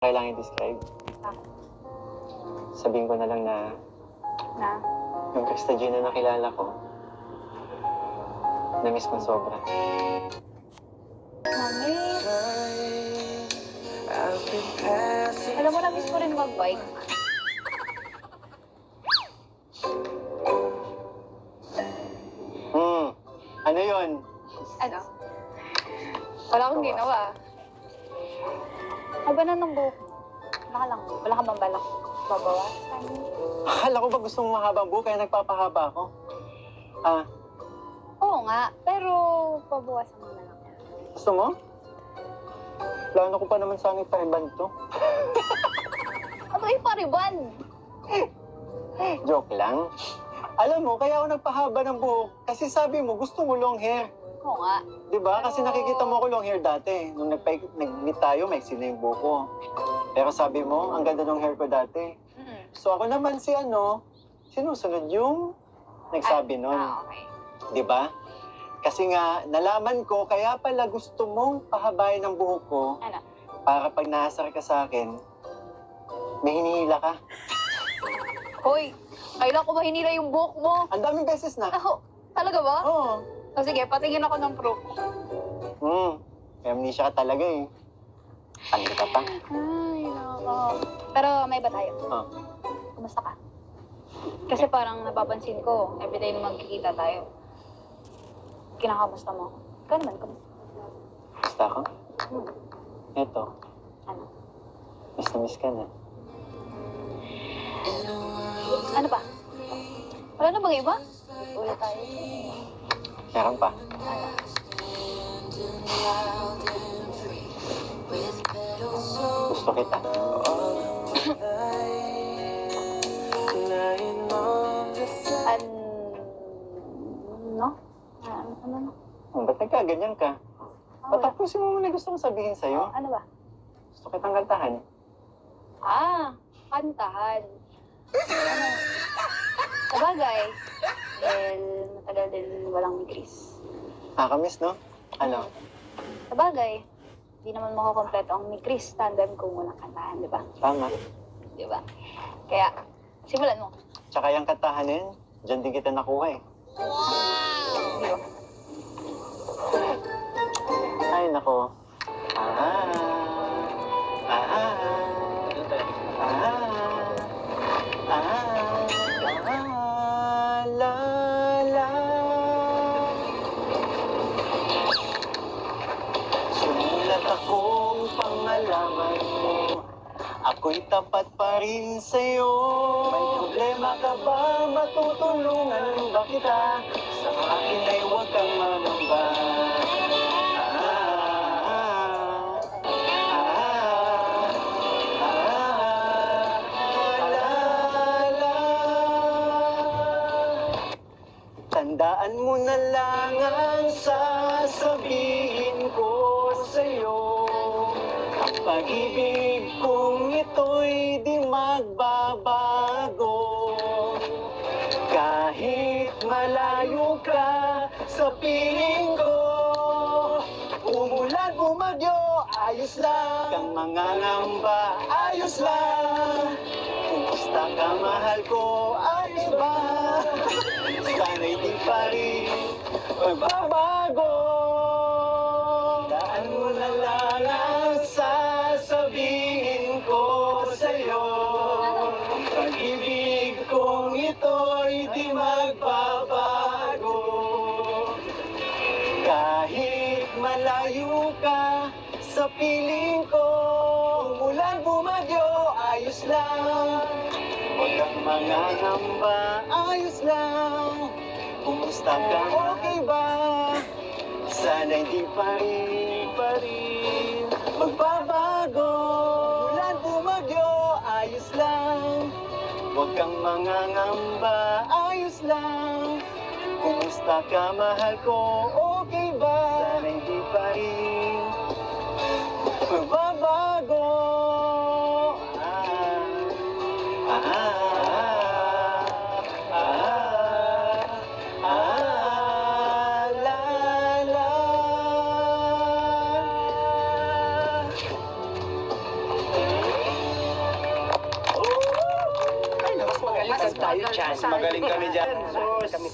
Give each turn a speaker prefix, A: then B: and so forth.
A: Kailangan i-describe.
B: Bakit?
A: Sabihin ko na lang na
B: Na?
A: yung Krista Jean na nakilala ko, na-miss ko sobra.
B: Mami. Alam mo, na-miss ko rin mag-bike.
A: Ano yun?
B: Ano? Wala akong ginawa. Haba na ng buhok. Baka lang, wala ka bang balak babawasan?
A: Akala ko ba gusto mo mahabang buhok kaya nagpapahaba ako?
B: Oo nga, pero babawasan mo na lang.
A: Gusto mo? Plano ko pa naman sana ipa-reband to.
B: Ano ipariban?
A: Joke lang. Alam mo, kaya ako nagpahaba ng buhok kasi sabi mo gusto mo long hair.
B: Oo nga.
A: Diba? Kasi nakikita mo ako long hair dati. Nung nag-meet tayo, may na yung buhok ko. Pero sabi mo, ang ganda ng hair ko dati. So ako naman sinusunod yung nagsabi nun.
B: Okay.
A: Diba? Kasi nga, nalaman ko, kaya pala gusto mong pahabayan ng buhok ko.
B: Ano?
A: Para pag naasar ka sa akin, may hinihila ka.
B: Hoy, kailan ko ba hinila yung buhok mo?
A: Ang daming beses na.
B: Ako, talaga ba?
A: Oo.
B: O sige, patingin ako ng proof.
A: May amnesia ka talaga eh. Tanggal ka pa.
B: Ay, nako. Pero may ba tayo?
A: Oh.
B: Kumusta ka? Kasi parang napapansin ko, everyday na magkikita tayo, kinakamusta mo. Ikaw naman, kumusta?
A: Basta ako? Eto,
B: Ano?
A: miss na miss ka na.
B: Ano ba? Wala na bang iba? Ulit tayo.
A: Meron pa.
B: Ano?
A: Gusto kita.
B: Ano? Ano?
A: Ba't nagkaganyan ka? Patapusin mo muna gusto kong sabihin sa'yo.
B: Ano ba?
A: Gusto kitang kantahan.
B: Kantahan. Ano? Sabagay. Dahil matagal din walang ni Chris.
A: Nakakamiss, no? Ano?
B: Sabagay. Di naman makakompleto ang ni Chris tandem kung walang kantahan, di ba?
A: Tama.
B: Di ba? Kaya, simulan mo.
A: Tsaka yung kantahan na yun, dyan din kita nakuha eh.
B: Di ba?
A: Ay, nako. La, la. Sumulat akong pangalaman mo. Ako'y tapat pa rin sa'yo. May problema ka ba? Matutulungan ba kita? Sa akin ay huwag kang mamamba. Tandaan mo na lang ang sasabihin ko sa'yo. Ang pag-ibig kong ito'y di magbabago. Kahit malayo ka sa piling ko, umulan, bumagyo, ayos lang. Kang mangangamba, ayos lang. Kumusta ka, mahal ko, ayos ba? Sana'y di pa rin magbabago. Daan mo na lang ang sasabihin ko sa'yo. Pag-ibig kong ito'y di magbabago. Kahit malayo ka sa piling ko, umulan, bumagyo, ayos lang. Huwag kang mangangamba, ayos lang. Kumusta ka, okay ba? Sana hindi pa rin magbabago. Umulan, bumagyo, ayos lang. Huwag kang mangangamba, ayos lang. Kumusta ka, mahal ko, okay ba? Sana hindi pa rin magbabago. La, la.
C: tayo dyan.
A: Magaling kami dyan.
C: So, kami